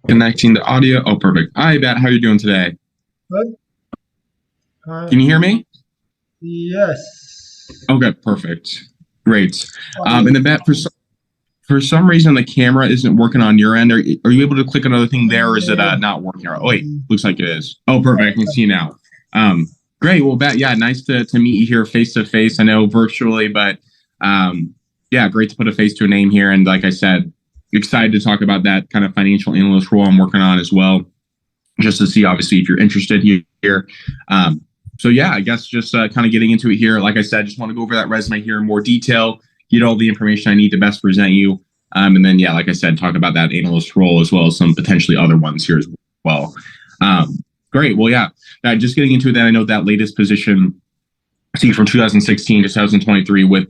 Connecting the audio. Oh, perfect. Hi, Bat. How are you doing today? Good. Hi. Can you hear me? Yes. Okay, perfect. Great. And Audio then, is Bat, fine. for some reason, the camera isn't working on your end. Are you able to click another thing there, or is it Yeah. not working? Oh, wait, Mm, looks like it is. Oh, perfect. I can yeah. see now. Great. Well, Bat, yeah, nice to meet you here face to face. I know virtually, but um, yeah, great to put a face to a name here. And like I said, excited to talk about that kind of financial analyst role I'm working on as well, just to see obviously if you're interested here. Um, so yeah, I guess just kind of getting into it here. Like I said, just want to go over that resume here in more detail, get all the information I need to best present you, and then yeah, like I said, talk about that analyst role as well as some potentially other ones here as well. Um, Great. Well, yeah, just getting into that. I know that latest position. See from 2016 to 2023 with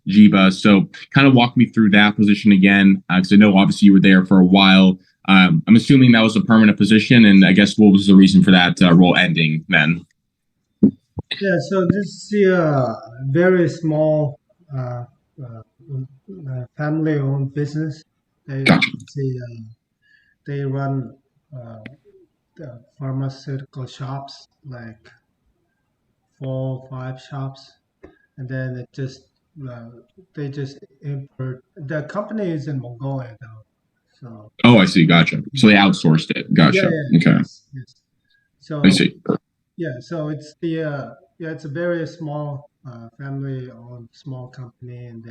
Jiba. So kind of walk me through that position again, because I know obviously you were there for a while. I'm assuming that was a permanent position, and I guess what was the reason for that role ending then? Yeah. So this is a very small uh, family-owned business. Gotcha. They run uh, the pharmaceutical shops, like 4 or 5 shops, and then uh, they just import. The company is in Mongolia though, so Oh, I see. Gotcha. So they outsourced it. yeah, Gotcha. yeah, Okay. yes, yes. I So see. yeah, so it's a very small family-owned small company, and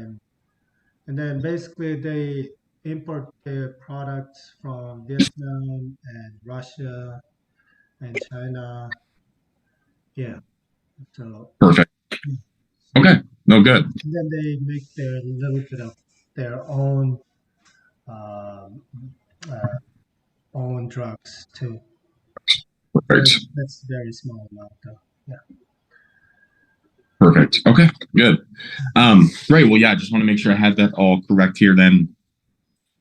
then basically they import their products from Vietnam and Russia and China. Yeah, so Perfect. yeah. Okay. No, good. And then they make their little bit of their um, uh, own drugs too. Perfect. That's very small amount though. Yeah. Perfect. Okay. Good. Great. Well, yeah, I just want to make sure I had that all correct here then.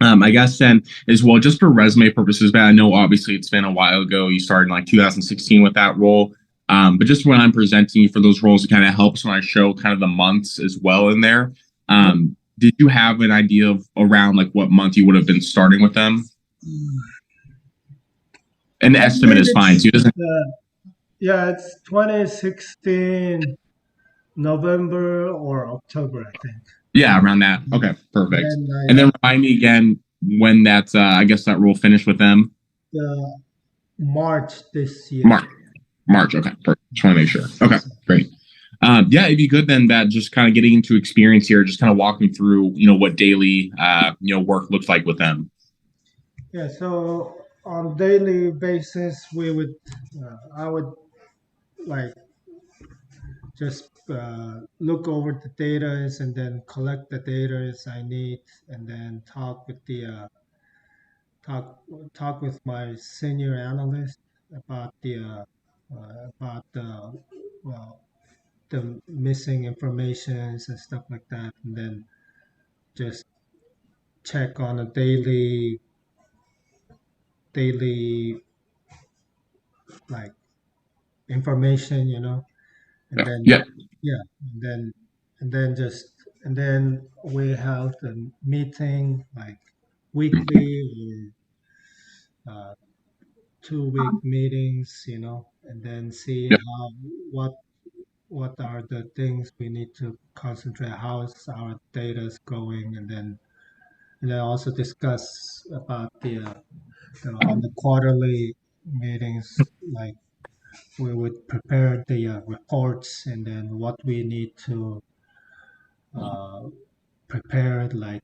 I guess then as well, just for resume purposes, but I know obviously it's been a while ago. You started in like 2016 with that role. But just when I'm presenting you for those roles, it kind of helps when I show kind of the months as well in there. Did you have an idea of around like what month you would have been starting with them? An I estimate believe is fine. it's So it doesn't, yeah, it's 2016 November or October, I think. yeah, around that. Yeah. Okay, perfect. Then And then remind me again when that, I guess that role finished with them. March this year. March. March. Okay. Perfect. Just want to make sure. Okay. Great. Yeah, it'd be good then that just kind of getting into experience here, just kind of walk me through, what daily, work looks like with them. Yeah, so on daily basis, I would like just look over the data and then collect the data I need, and then talk talk with my senior analyst about about the well the missing informations and stuff like that, and then just check on a daily like information, and Yeah. then Yeah. yeah, and then we have the meeting like weekly or 2 week meetings, and then see Yeah. what what are the things we need to concentrate, how's our data is going, and then also discuss about on the quarterly meetings, like we would prepare the reports, and then what we need to uh, prepare, like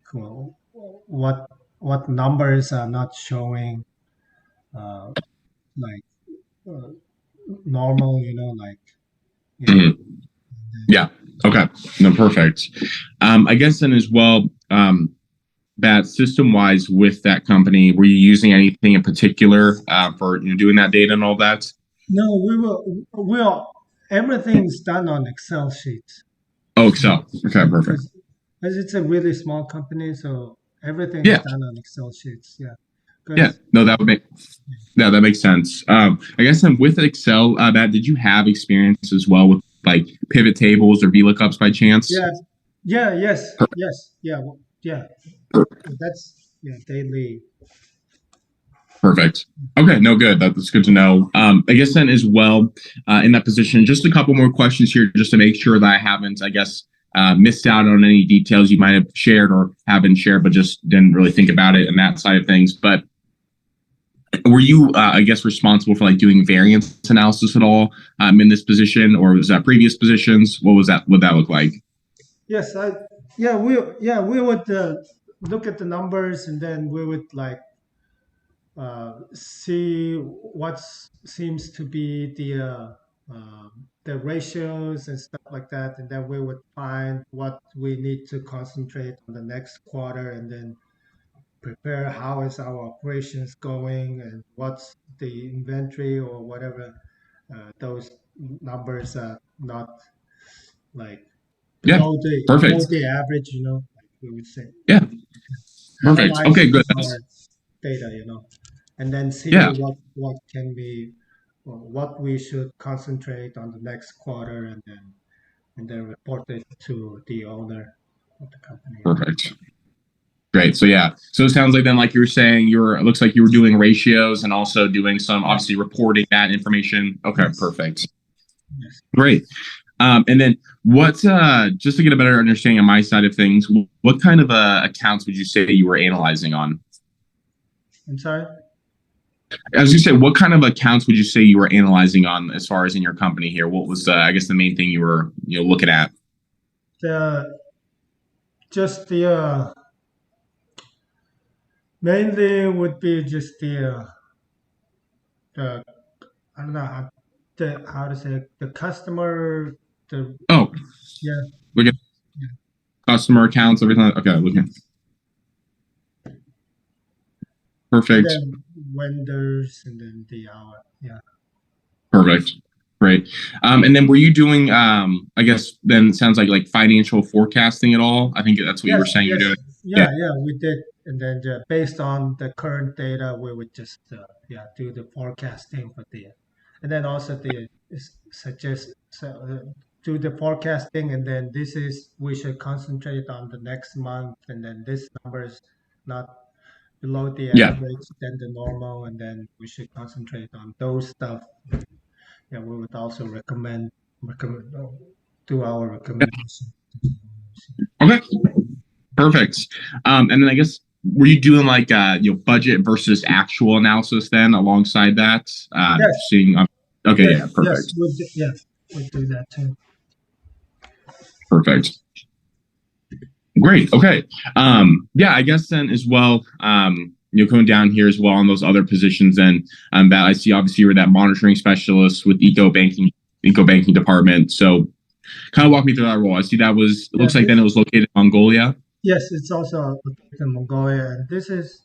what numbers are not showing, uh, like uh, normal, like yeah. Mhm. Yeah. Okay. No, perfect. I guess then as well, that system wise with that company, were you using anything in particular for doing that data and all that? No, we will everything's done on Excel sheets. Oh, Excel. Okay, perfect. Because it's a really small company, so everything's Yeah. done on Excel sheets. Yeah, Yeah. because No, that would make Yeah, that makes sense. I guess then with Excel, that did you have experience as well with like pivot tables or VLOOKUPs by chance? yeah, yeah, yes, yes, yeah, yeah. That's yeah daily. Perfect. Okay, no, good. That's good to know. I guess then as well, in that position, just a couple more questions here, just to make sure that I haven't, I guess, missed out on any details you might have shared or haven't shared, but just didn't really think about it and that side of things. But were you, I guess, responsible for like doing variance analysis at all in this position, or was that previous positions? What was that? What that look like? Yes, we would look at the numbers and then we would like see what seems to be the ratios and stuff like that, and then we would find what we need to concentrate on the next quarter, and then prepare how is our operations going and what's the inventory or whatever. Those numbers are not like Yeah, below perfect. the average, like we would say. Yeah, perfect. Analyze Okay, good. our data, and then see Yeah, what can be or what we should concentrate on the next quarter, and then report it to the owner of the company. perfect. Great. So yeah. So it sounds like then, like you were saying, it looks like you were doing ratios and also doing some Yeah. obviously reporting that information. Okay, Yes. perfect. Yes. Great. And then what just to get a better understanding on my side of things, what kind of accounts would you say you were analyzing on? I'm sorry. As you say, what kind of accounts would you say you were analyzing on as far as in your company here? What was I guess the main thing you were looking at? The just the mainly would be just the I don't know how to say it, the customer, the Oh, yeah, look at yeah. customer accounts, everything. Okay, looking And perfect. then vendors, and then the hour. Yeah. Perfect. Great. And then were you doing I guess then it sounds like financial forecasting at all? I think that's what you Yes, were saying you're yes, doing. Yeah. yeah, we did, and then based on the current data, we would just do the forecasting for and then also suggest do the forecasting, and then this is we should concentrate on the next month, and then this number is not below the Yeah. average than the normal, and then we should concentrate on those stuff. Yeah, we would also recommend do our recommendation. Okay. Perfect. And then I guess were you doing like budget versus actual analysis then alongside that? Yes, Seeing okay, yes, yeah, yes, perfect. yes, we do that too. Perfect. Great. Okay. Yeah, I guess then as well, coming down here as well on those other positions then that I see obviously you were that monitoring specialist with eco banking department. So kind of walk me through that role. I see that was it Yeah, looks like then it was located in Mongolia. yes, it's also located in Mongolia, and this is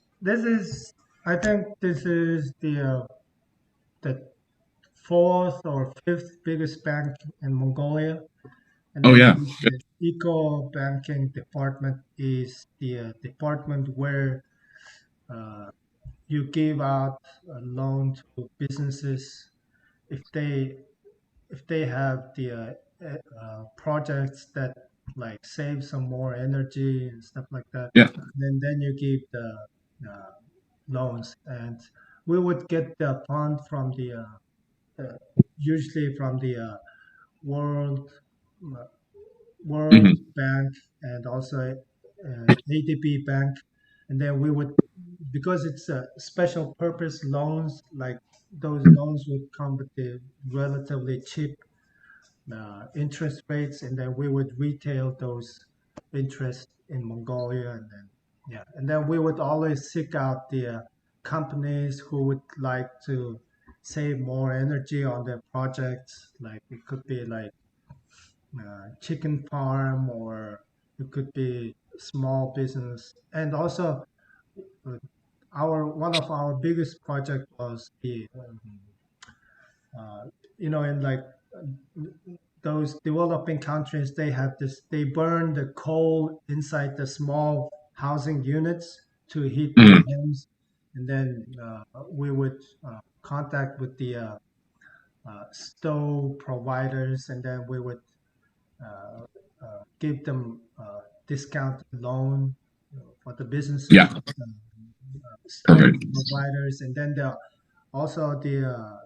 I think this is the fourth or fifth biggest bank in Mongolia, and Oh then yeah. the eco banking department is the department where uh, you give out a loan to businesses if they have the projects that like save some more energy and stuff like that, Yeah. then you give the uh, loans, and we would get the fund from uh, usually from the world uh, World Hmm. Bank, and also ADB Bank, and then we would, because it's a special purpose loans, like those loans would come with the relatively cheap interest rates, and then we would retail those interest in Mongolia, and then and then we would always seek out the companies who would like to save more energy on their projects. Like it could be like chicken farm, or it could be small business, and also uh, our one of our biggest project was the uh, in like those developing countries, they have this, they burn the coal inside the small housing units to heat their Hmm. homes, and then we would contact with the stove providers, and then we would uh, give them discount loan for the businesses. Yeah. stove Perfect. providers, and then also the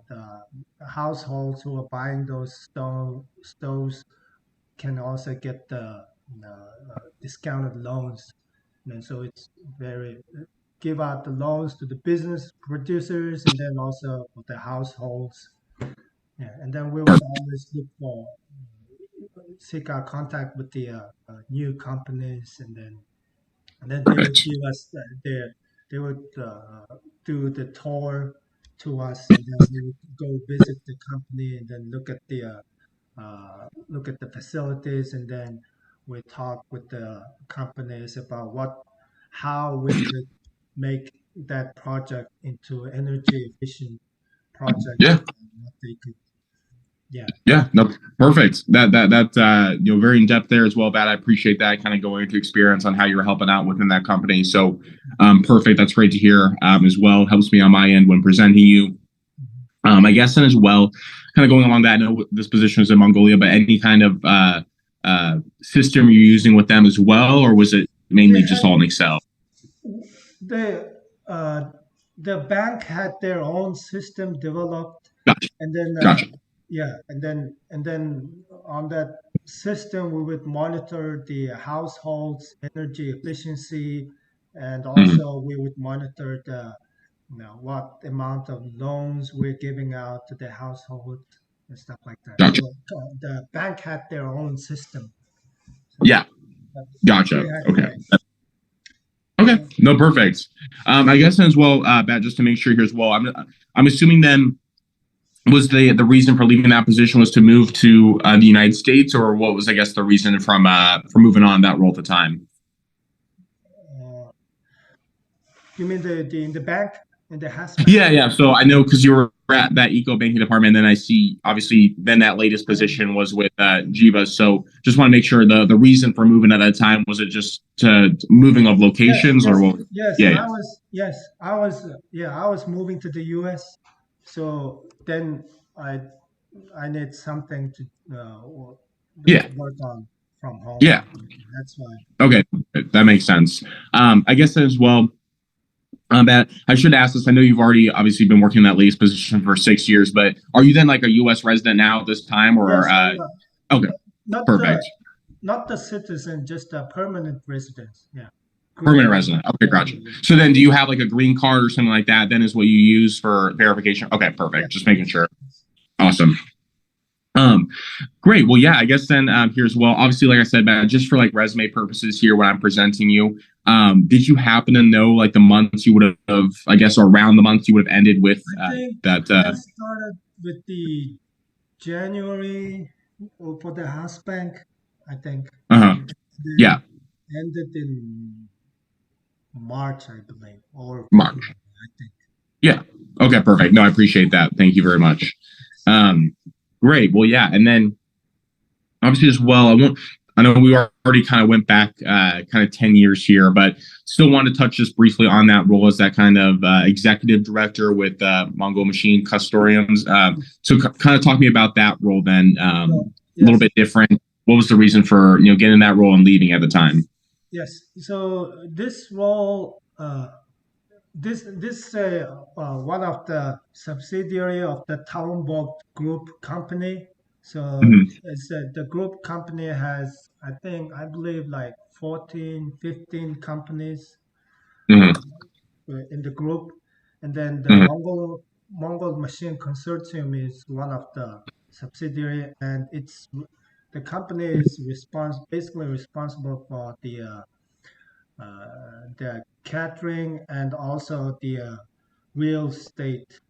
households who are buying those stoves can also get the discounted loans. And so it's very give out the loans to the business producers and then also the households. Yeah, and then we would always look for seek our contact with the new companies, and then they would Perfect. give us their they would do the tour to us, and then we would go visit the company and then look at the facilities, and then we talk with the companies about how we could make that project into energy efficient project, Yeah. and what they could, yeah. Yeah, no, perfect. Very in depth there as well, Bat. I appreciate that kind of going into experience on how you're helping out within that company. So, perfect. That's great to hear as well. Helps me on my end when presenting you. I guess, and as well, kind of going along that. I know this position is in Mongolia, but any kind of system you're using with them as well, or was it They mainly just had all in Excel? the uh, the bank had their own system developed, Gotcha. and then Gotcha. yeah, and then on that system we would monitor the households energy efficiency, and Mhm. also we would monitor what amount of loans we're giving out to the household and stuff like that. Gotcha. So the bank had their own system, so Yeah. but we Gotcha. had Okay. ours. Okay. No, perfect. I guess as well, Bat, just to make sure here as well, I'm assuming then was the reason for leaving that position was to move to the United States, or what was I guess the reason from moving on that role at the time? Uh, you mean the in the bank in the house bank? Yeah, yeah. So I know because you were at that eco banking department, and then I see obviously then that latest position was with Jiva. So just want to make sure the reason for moving at that time was it just to moving of Yes, locations or yes, what? yes. Yeah, yeah, I was moving to the U.S. So then I I need something to yeah, work on from home. yeah. That's why. Okay, that makes sense. I guess as well. That I should ask this. I know you've already obviously been working in that latest position for 6 years, but are you then like a U.S. resident now at this time, or Yes, I'm okay, not the perfect, not the citizen, just a permanent residence. Yeah, permanent green. resident. Okay, Yeah, gotcha. So then, do you have like a green card or something like that? Then is what you use for verification. Okay, perfect. yes, Just making yes, sure. yes. Awesome. Um, Great. Well, yeah, I guess then here as well. Obviously, like I said, Matt, just for like resume purposes here when I'm presenting you, did you happen to know like the months you would have, I guess, or around the months you would have ended with I think that? I started with the January for the house bank. I think Uh-huh. Yeah, then ended in March, I believe, or March. February, I think. Yeah. Okay, perfect. No, I appreciate that. Thank you very much. Um, Great. Well, yeah, and then obviously as well, I know we already kind of went back kind of 10 years here, but still want to touch just briefly on that role as that kind of executive director with Mongo Machine Custodians. So kind of talk to me about that role then, So a little yes, bit different. What was the reason for, getting that role and leaving at the time? yes. So this role, this one of the subsidiary of the Talmbog Group company. So Hmm. the group company has, I believe, like 14, 15 companies Hmm. in the group, and then the Hmm. Mongol Machine Consortium is one of the subsidiary, and the company is basically responsible for the catering and also the real estate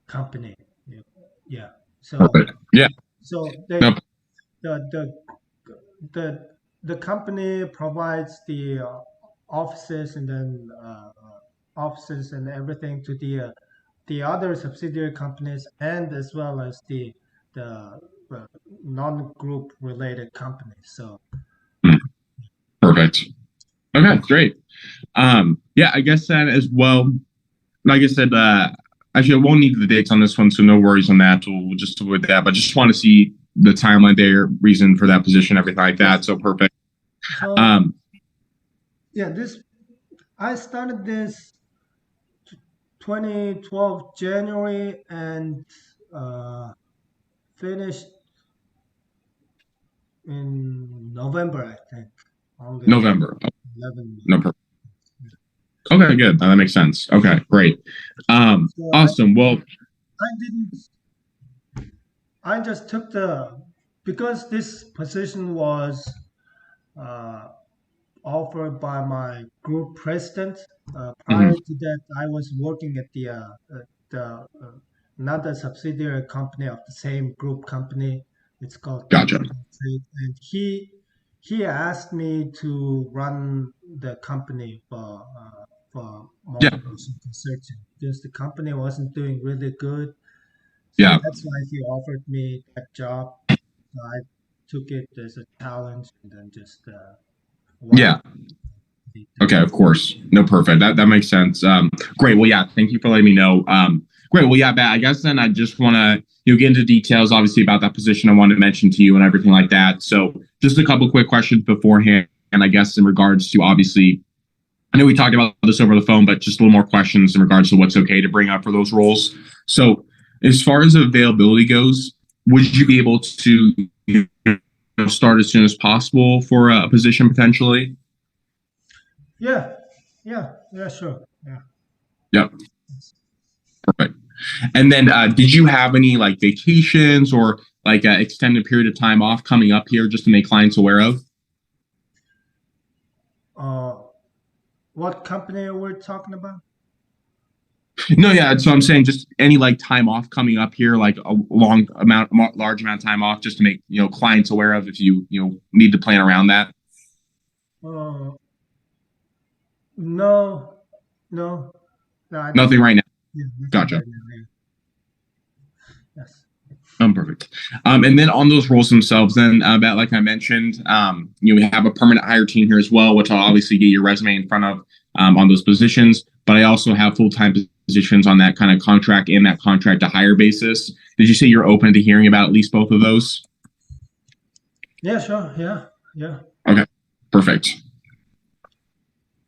company. Yeah. Yeah. So Perfect. Yeah. they No, the the the company provides the offices and then offices and everything to the other subsidiary companies, and as well as the non-group related companies. So perfect. Okay, great. Yeah, I guess that as well. Like I said, actually, I won't need the dates on this one, so no worries on that. We'll just avoid that. But just want to see the timeline there, reason for that position, everything like yes, that. So perfect. so Um, yeah, this I started this. 2012 January and finished in November, I think. Only November. 11 No, months. okay, good. That makes sense. Okay, great. So Awesome. Well, I didn't. I just took because this position was uh, offered by my group president. Prior mhm, to that, I was working at the another subsidiary company of the same group company. It's called gotcha. Digital Trade, and he asked me to run the company for Yeah, motivation consulting because the company wasn't doing really good. So yeah, that's why he offered me that job. So I took it as a challenge and then just why yeah. not be Okay, doing. of course. No, perfect. That makes sense. Great. Well, yeah. Thank you for letting me know. Great. Well, yeah. But I guess then I just want to get into details, obviously, about that position I wanted to mention to you and everything like that. So, just a couple quick questions beforehand, and I guess in regards to obviously, I know we talked about this over the phone, but just a little more questions in regards to what's okay to bring up for those roles. So, as far as availability goes, would you be able to start as soon as possible for a position potentially? Yeah, yeah, sure. Yeah. Yep. Perfect. And then, did you have any like vacations or like an extended period of time off coming up here just to make clients aware of? Uh, what company are we talking about? No, yeah. So I'm saying just any like time off coming up here, like a large amount of time off, just to make clients aware of if you need to plan around that. Uh, no, no, no. I don't. Nothing right now. Yeah, nothing Gotcha. right now. Yeah. Yes. Perfect. And then on those roles themselves, then that like I mentioned, we have a permanent hire team here as well, which I'll obviously get your resume in front of on those positions. But I also have full time positions on that kind of contract and that contract to hire basis. Did you say you're open to hearing about at least both of those? Yeah, sure. Yeah, yeah. Okay, perfect.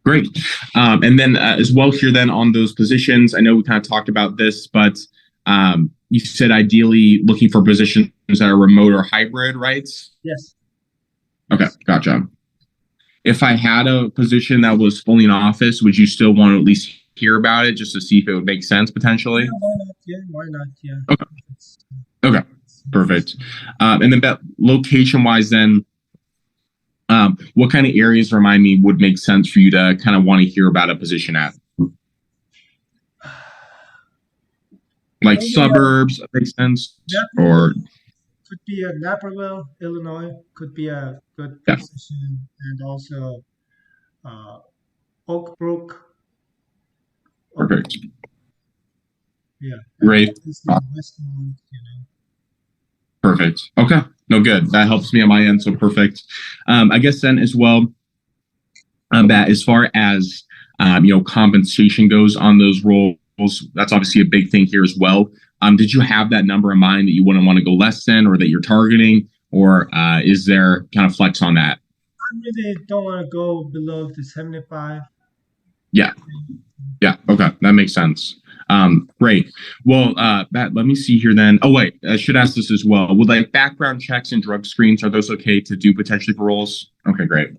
Great. And then as well here then on those positions, I know we kind of talked about this, but you said ideally looking for positions that are remote or hybrid, right? Yes. Okay, Yes. gotcha. If I had a position that was fully in office, would you still want to at least hear about it just to see if it would make sense Yeah, potentially? why not? Yeah, why not? Yeah. Okay, It's, okay, perfect. And then location wise, then what kind of areas remind me would make sense for you to kind of want to hear about a position at? Like maybe suburbs, makes sense, or Naperville could be a Naperville, Illinois could be a good yeah, position, and also uh, Oak Brook. Oak, perfect, yeah, and great. obviously Westmont. Perfect. Okay. No, good. That helps me on my end. So perfect. I guess then as well, that as far as compensation goes on those roles, that's obviously a big thing here as well. Did you have that number in mind that you wouldn't want to go less than, or that you're targeting, or is there kind of flex on that? I really don't want to go below the 75. Yeah. Yeah. Okay. That makes sense. Great. Well, Matt, let me see here then. Oh, wait, I should ask this as well. Would like background checks and drug screens, are those okay to do potentially for roles? Okay, great.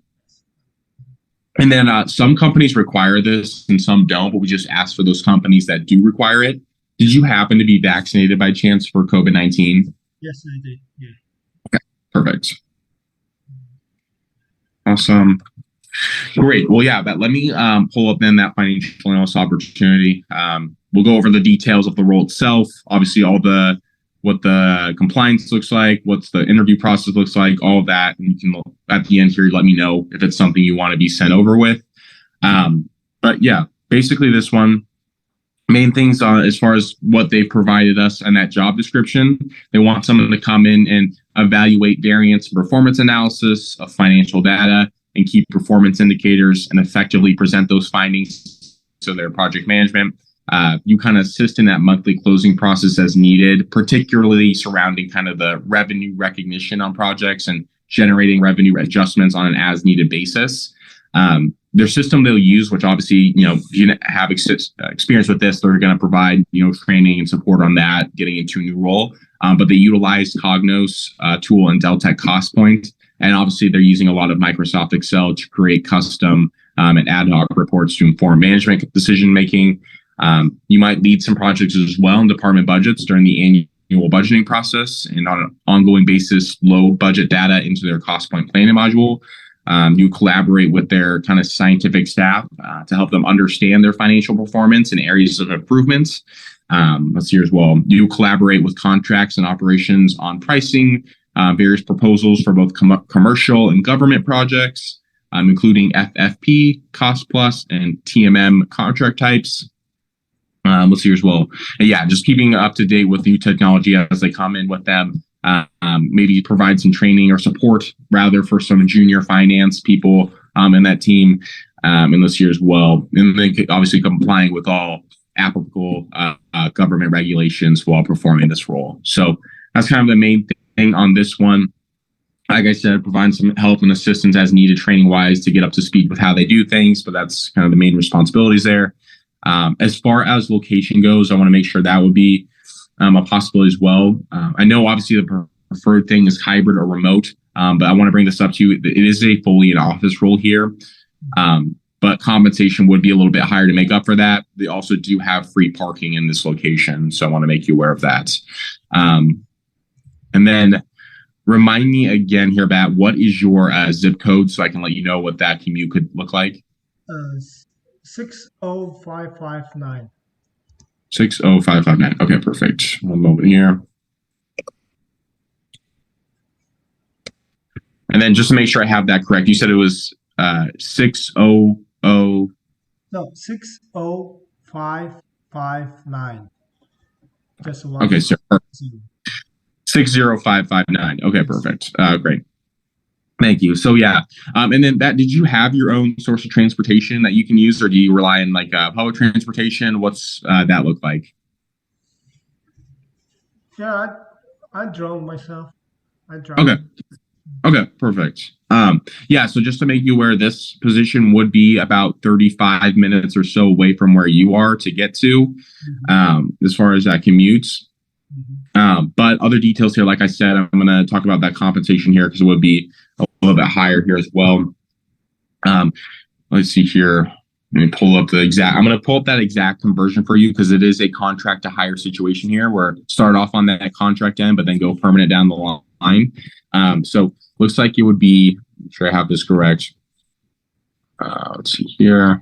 And then some companies require this and some don't, but we just ask for those companies that do require it. Did you happen to be vaccinated by chance for COVID-19? Yes, I did. Yeah. Perfect. Awesome. Great. Well, yeah, but let me pull up then that financial analyst opportunity. We'll go over the details of the role itself, obviously all the what the compliance looks like, what's the interview process looks like, all of that. And you can at the end here let me know if it's something you want to be sent over with. But yeah, basically this one, main things as far as what they provided us in that job description, they want someone to come in and evaluate variance and performance analysis of financial data and key performance indicators and effectively present those findings to their project management. You kind of assist in that monthly closing process as needed, particularly surrounding kind of the revenue recognition on projects and generating revenue adjustments on an as needed basis. their system they'll use, which obviously, if you have experience with this, they're going to provide, training and support on that, getting into a new role. But they utilize Cognos tool and Deltek Cost Point. And obviously, they're using a lot of Microsoft Excel to create custom and ad hoc reports to inform management decision making. You might lead some projects as well in department budgets during the annual budgeting process, and on an ongoing basis, load budget data into their cost point planning module. You collaborate with their kind of scientific staff to help them understand their financial performance and areas of improvements. Let's see as well. You collaborate with contracts and operations on pricing, various proposals for both commercial and government projects, including FFP, Cost Plus, and TMM contract types. Let's see as well. And yeah, just keeping up to date with new technology as they come in with them. Maybe provide some training or support rather for some junior finance people in that team in this year as well. And then obviously complying with all applicable government regulations while performing this role. So that's kind of the main thing on this one. Like I said, provide some help and assistance as needed training wise to get up to speed with how they do things, but that's kind of the main responsibilities there. As far as location goes, I want to make sure that would be a possibility as well. I know obviously the preferred thing is hybrid or remote, but I want to bring this up to you. It is a fully in office role here, but compensation would be a little bit higher to make up for that. They also do have free parking in this location, so I want to make you aware of that. And then remind me again here, Bat, what is your zip code so I can let you know what that commute could look like? 60559. 60559. Okay, perfect. One moment here. And then just to make sure I have that correct, you said it was 600. No, 60559. Just one. Okay, so 60559. Okay, perfect. Great. Thank you. So yeah, and then did you have your own source of transportation that you can use, or do you rely on like public transportation? What's that look like? Yeah, I drove myself. I drive. Okay. Okay, perfect. Yeah, so just to make you aware, this position would be about 35 minutes or so away from where you are to get to, as far as that commutes. But other details here, like I said, I'm going to talk about that compensation here because it would be a little bit higher here as well. Let's see here. Let me pull up I'm going to pull up that exact conversion for you because it is a contract to hire situation here where start off on that contract end, but then go permanent down the line. So looks like it would be, make sure I have this correct. Let's see here.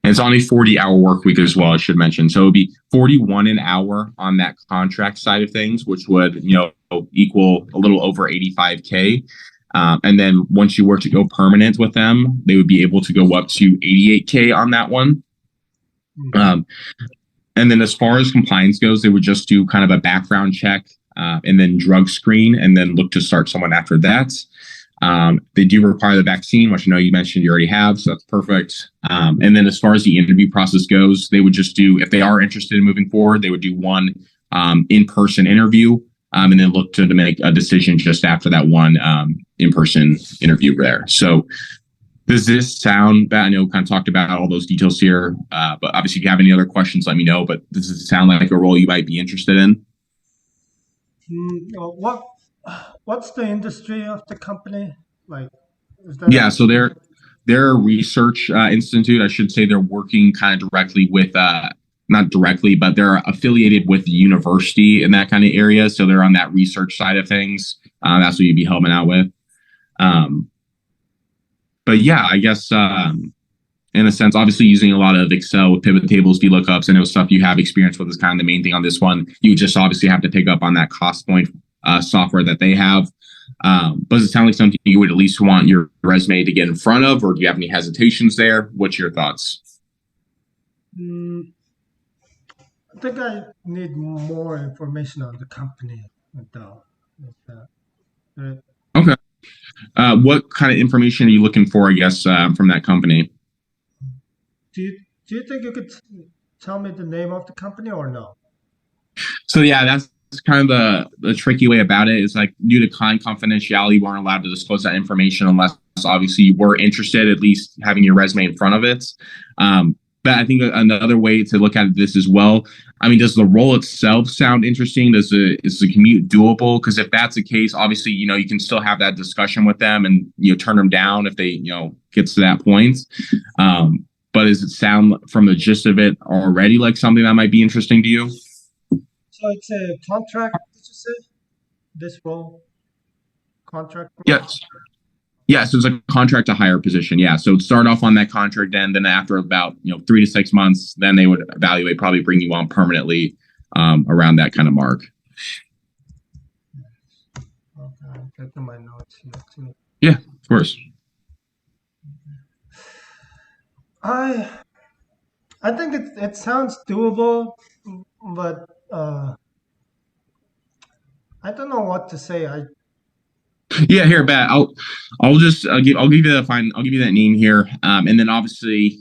And it's on a 40-hour work week as well, I should mention. So it would be 41 an hour on that contract side of things, which would, equal a little over 85K. And then once you were to go permanent with them, they would be able to go up to 88K on that one. And then as far as compliance goes, they would just do kind of a background check and then drug screen and then look to start someone after that. They do require the vaccine, which I know you mentioned you already have, so that's perfect. And then as far as the interview process goes, they would just do, if they are interested in moving forward, they would do one in-person interview and then look to make a decision just after that one in-person interview there. So does this sound bad? I know we kind of talked about all those details here, but obviously if you have any other questions, let me know. But does this sound like a role you might be interested in? What's the industry of the company like? Yeah, so they're a research institute. I should say they're working kind of directly with not directly, but they're affiliated with the university in that kind of area. So they're on that research side of things. That's what you'd be helping out with. But yeah, I guess in a sense, obviously using a lot of Excel with pivot tables, VLOOKUPs, and those stuff you have experience with is kind of the main thing on this one. You just obviously have to pick up on that cost point software that they have. But does it sound like something you would at least want your resume to get in front of, or do you have any hesitations there? What's your thoughts? I think I need more information on the company, though. Okay. What kind of information are you looking for, I guess, from that company? Do you think you could tell me the name of the company or no? So yeah, that's kind of the tricky way about it. Is like due to client confidentiality, we aren't allowed to disclose that information unless obviously you were interested, at least having your resume in front of it. But I think another way to look at this as well, I mean, does the role itself sound interesting? Is the commute doable? Because if that's the case, obviously, you can still have that discussion with them and, turn them down if they, gets to that point. But does it sound from the gist of it already like something that might be interesting to you? So it's a contract, did you say? This role? Contract role? Yes. Yeah, so it's a contract to hire position. Yeah, so it'd start off on that contract, and then after about 3 to 6 months, then they would evaluate, probably bring you on permanently around that kind of mark. Okay, I'm taking my notes here too. Yeah, of course. I I think it sounds doable, but I don't know what to say. Yeah, here, Bat. I'll give you that name here, and then obviously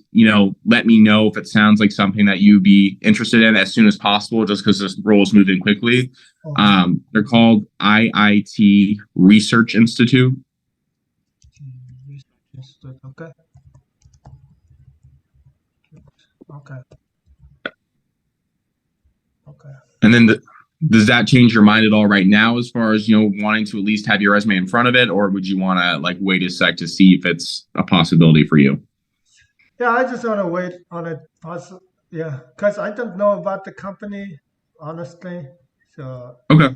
let me know if it sounds like something that you'd be interested in as soon as possible, just because this role is moving quickly. They're called IIT Research Institute. Okay. Okay. Okay. And then does that change your mind at all right now, as far as wanting to at least have your resume in front of it, or would you want to wait a sec to see if it's a possibility for you? Yeah, I just want to wait on it. Also, yeah, because I don't know about the company, honestly. So Okay.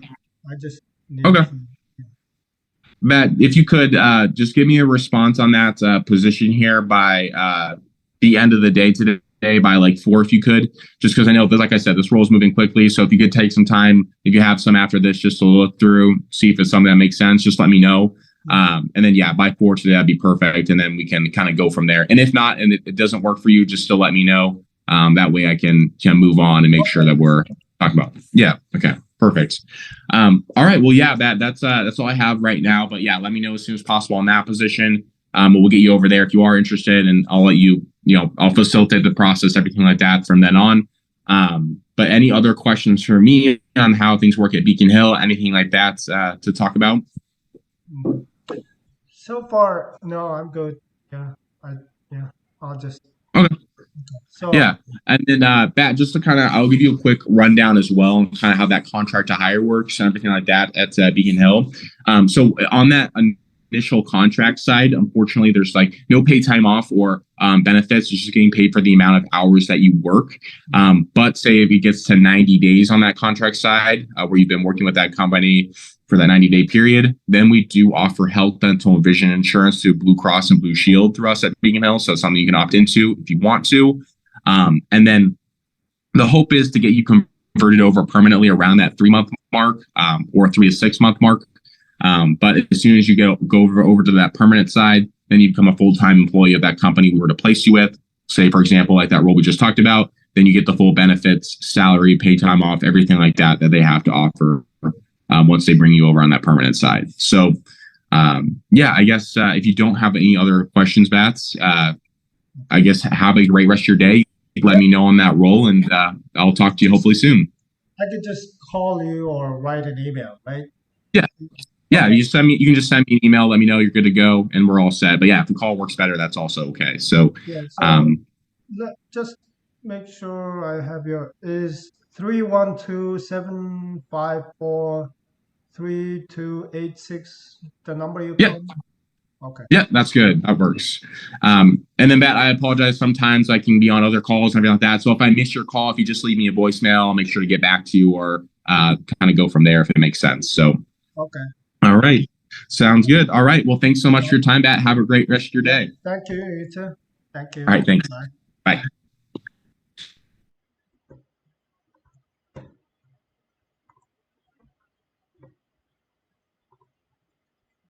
I just need Okay. to. Matt, if you could just give me a response on that position here by the end of the day today, by 4, if you could, just because I know, like I said, this role is moving quickly. So if you could take some time, if you have some after this, just to look through, see if it's something that makes sense, just let me know. And then, yeah, by 4 today, that'd be perfect. And then we can kind of go from there. And if not, and it doesn't work for you, just still let me know. That way I can move on and make sure that we're talking about. Yeah. Okay. Perfect. All right. Well, yeah, that's all I have right now. But yeah, let me know as soon as possible on that position. We'll get you over there if you are interested, and I'll let you, I'll facilitate the process, everything like that from then on. But any other questions for me on how things work at Beacon Hill, anything like that to talk about? So far, no, I'm good. Yeah, I'll just. Okay. So Yeah. And then Bat, just to I'll give you a quick rundown as well, and kind of how that contract to hire works and everything like that at Beacon Hill. So on that initial contract side, unfortunately, there's no paid time off or benefits. You're just getting paid for the amount of hours that you work. But say if it gets to 90 days on that contract side, where you've been working with that company for that 90-day period, then we do offer health, dental, and vision insurance through Blue Cross and Blue Shield through us at Beacon Hill. So it's something you can opt into if you want to. And then the hope is to get you converted over permanently around that 3-month mark, or 3 to 6 month mark. But as soon as you go over to that permanent side, then you become a full-time employee of that company we were to place you with. Say, for example, like that role we just talked about, then you get the full benefits, salary, paid time off, everything like that they have to offer once they bring you over on that permanent side. So, yeah, I guess if you don't have any other questions, Bats, I guess have a great rest of your day. Let me know on that role, and I'll talk to you hopefully soon. I could just call you or write an email, right? Yeah. Yeah, you can just send me an email, let me know you're good to go, and we're all set. But yeah, if the call works better, that's also okay. So, Yeah. So just make sure I have is 312-754-3286 the number you yeah. called? Okay. Yeah, that's good. That works. And then, Matt, I apologize. Sometimes I can be on other calls and everything like that. So if I miss your call, if you just leave me a voicemail, I'll make sure to get back to you, or kind of go from there if it makes sense. So, Okay. All right. Sounds good. All right. Well, thanks so much for your time, Matt. Have a great rest of your day. Thank you. You too. Thank you. All right. Thanks. Bye. Bye.